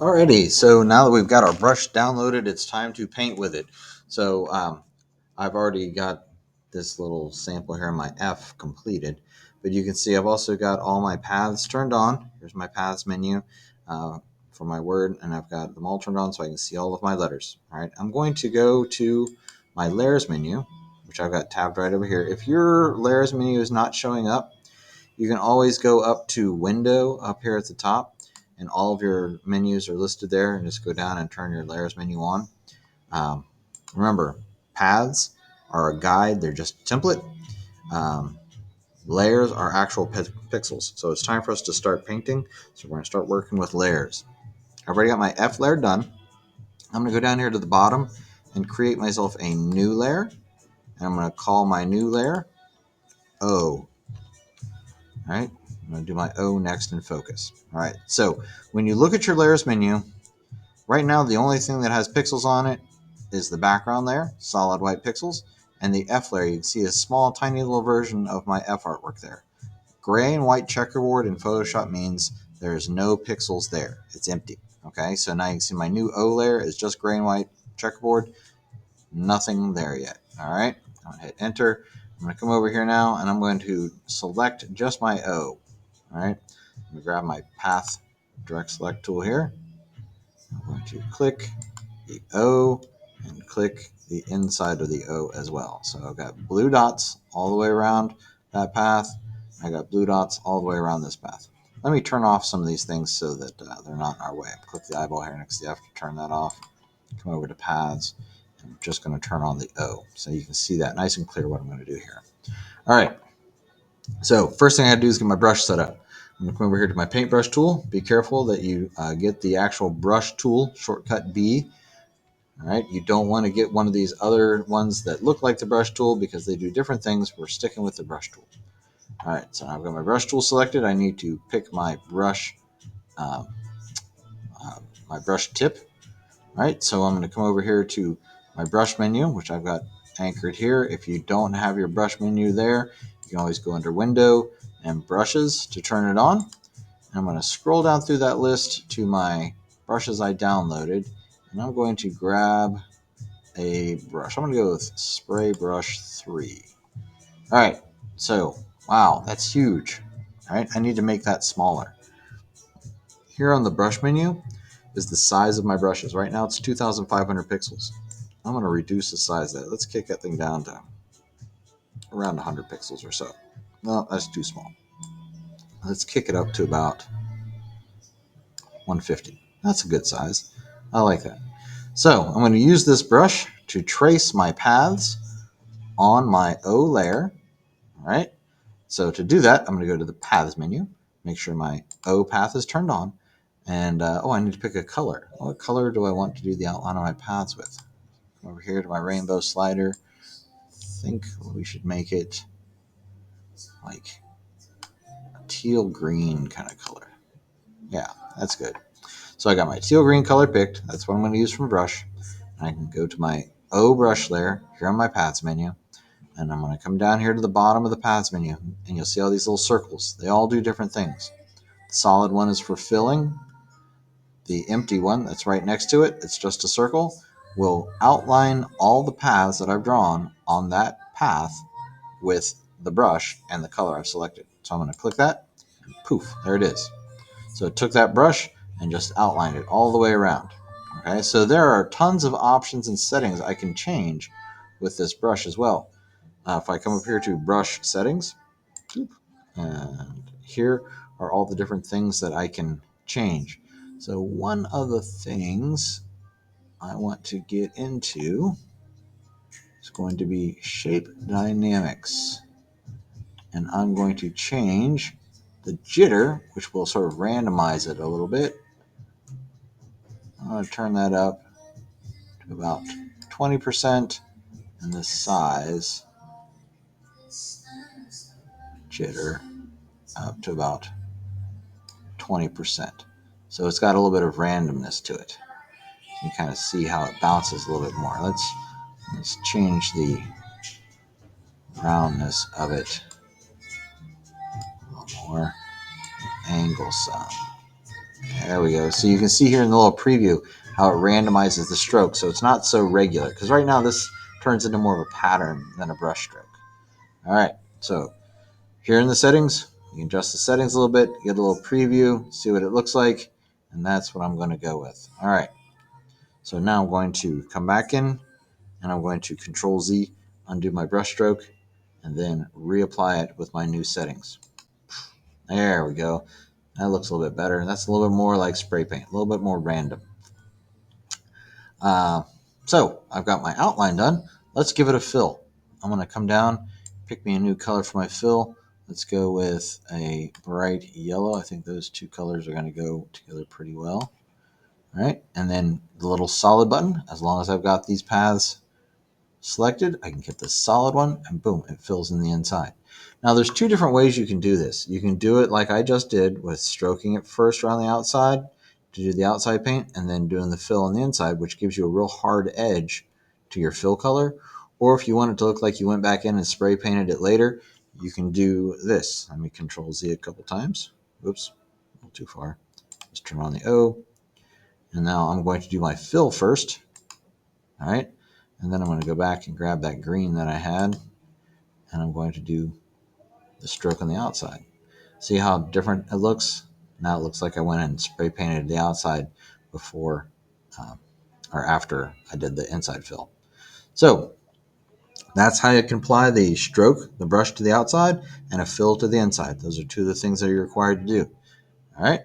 Alrighty, so now that we've got our brush downloaded, it's time to paint with it. So I've already got this little sample here in my F completed, but you can see I've also got all my paths turned on. Here's my paths menu for my word, and I've got them all turned on so I can see all of my letters. All right, I'm going to go to my layers menu, which I've got tabbed right over here. If your layers menu is not showing up, you can always go up to window up here at the top, and all of your menus are listed there, and just go down and turn your layers menu on. Um, Remember, paths are a guide, they're just a template. Um, Layers are actual pixels. So it's time for us to start painting. So we're going to start working with layers. I've already got my F layer done. I'm going to go down here to the bottom and create myself a new layer. And I'm going to call my new layer O. All right, I'm going to do my O next and focus. All right, so when you look at your layers menu, right now the only thing that has pixels on it is the background layer, solid white pixels, and the F layer. You can see a small, tiny little version of my F artwork there. Gray and white checkerboard in Photoshop means there's no pixels there. It's empty. Okay, so now you can see my new O layer is just gray and white checkerboard. Nothing there yet. All right, I'm going to hit enter. I'm going to come over here now, and I'm going to select just my O. All right, I'm going to grab my path direct select tool here. I'm going to click the O and click the inside of the O as well. So I've got blue dots all the way around that path. I got blue dots all the way around this path. Let me turn off some of these things so that they're not in our way. Click the eyeball here next to the F to turn that off. Come over to paths. I'm just going to turn on the O so you can see that nice and clear what I'm going to do here. All right. So first thing I do is get my brush set up. I'm going to come over here to my paintbrush tool. Be careful that you get the actual brush tool, shortcut B. All right, you don't want to get one of these other ones that look like the brush tool because they do different things. We're sticking with the brush tool. All right, so I've got my brush tool selected. I need to pick my brush, um, my brush tip. All right, so I'm going to come over here to my brush menu, which I've got anchored here. If you don't have your brush menu there, you can always go under Window and Brushes to turn it on. I'm going to scroll down through that list to my brushes I downloaded, and I'm going to grab a brush. I'm going to go with Spray Brush 3. All right, so wow, that's huge. All right, I need to make that smaller. Here on the brush menu is the size of my brushes. Right now it's 2,500 pixels. I'm going to reduce the size of that. Let's kick that thing down to around 100 pixels or so. No, that's too small. Let's kick it up to about 150. That's a good size. I like that. So I'm going to use this brush to trace my paths on my O layer. All right. So to do that, I'm going to go to the paths menu, make sure my O path is turned on, and I need to pick a color. What color do I want to do the outline of my paths with? Come over here to my rainbow slider. I think we should make it like a teal green kind of color. Yeah, that's good. So I got my teal green color picked. That's what I'm going to use from brush. And I can go to my O brush layer here on my paths menu. And I'm going to come down here to the bottom of the paths menu. And you'll see all these little circles. They all do different things. The solid one is for filling. The empty one that's right next to it, it's just a circle, will outline all the paths that I've drawn on that path with the brush and the color I've selected. So I'm going to click that, and poof, there it is. So it took that brush and just outlined it all the way around. Okay, so there are tons of options and settings I can change with this brush as well. If I come up here to brush settings, and here are all the different things that I can change. So one of the things I want to get into is going to be shape dynamics. And I'm going to change the jitter, which will sort of randomize it a little bit. I'm going to turn that up to about 20%, and the size jitter up to about 20%. So it's got a little bit of randomness to it. You can kind of see how it bounces a little bit more. Let's change the roundness of it a little more. Angle some. There we go. So you can see here in the little preview how it randomizes the stroke, so it's not so regular. Because right now this turns into more of a pattern than a brush stroke. All right, so here in the settings, you can adjust the settings a little bit, get a little preview, see what it looks like, and that's what I'm going to go with. All right, so now I'm going to come back in, and I'm going to Control Z, undo my brush stroke, and then reapply it with my new settings. There we go. That looks a little bit better. That's a little bit more like spray paint, a little bit more random. Uh, so I've got my outline done. Let's give it a fill. I'm going to come down, pick me a new color for my fill. Let's go with a bright yellow. I think those two colors are going to go together pretty well. All right, and then the little solid button. As long as I've got these paths selected, I can get the solid one, and boom, it fills in the inside. Now there's two different ways you can do this. You can do it like I just did with stroking it first around the outside to do the outside paint, and then doing the fill on the inside, which gives you a real hard edge to your fill color. Or if you want it to look like you went back in and spray painted it later, you can do this. Let me Control Z a couple times. Oops, a little too far. Let's turn on the O. And now I'm going to do my fill first. All right. And then I'm going to go back and grab that green that I had, and I'm going to do the stroke on the outside. See how different it looks? Now it looks like I went and spray painted the outside before um, or after I did the inside fill. So that's how you can apply the stroke, the brush to the outside, and a fill to the inside. Those are two of the things that you're required to do. All right.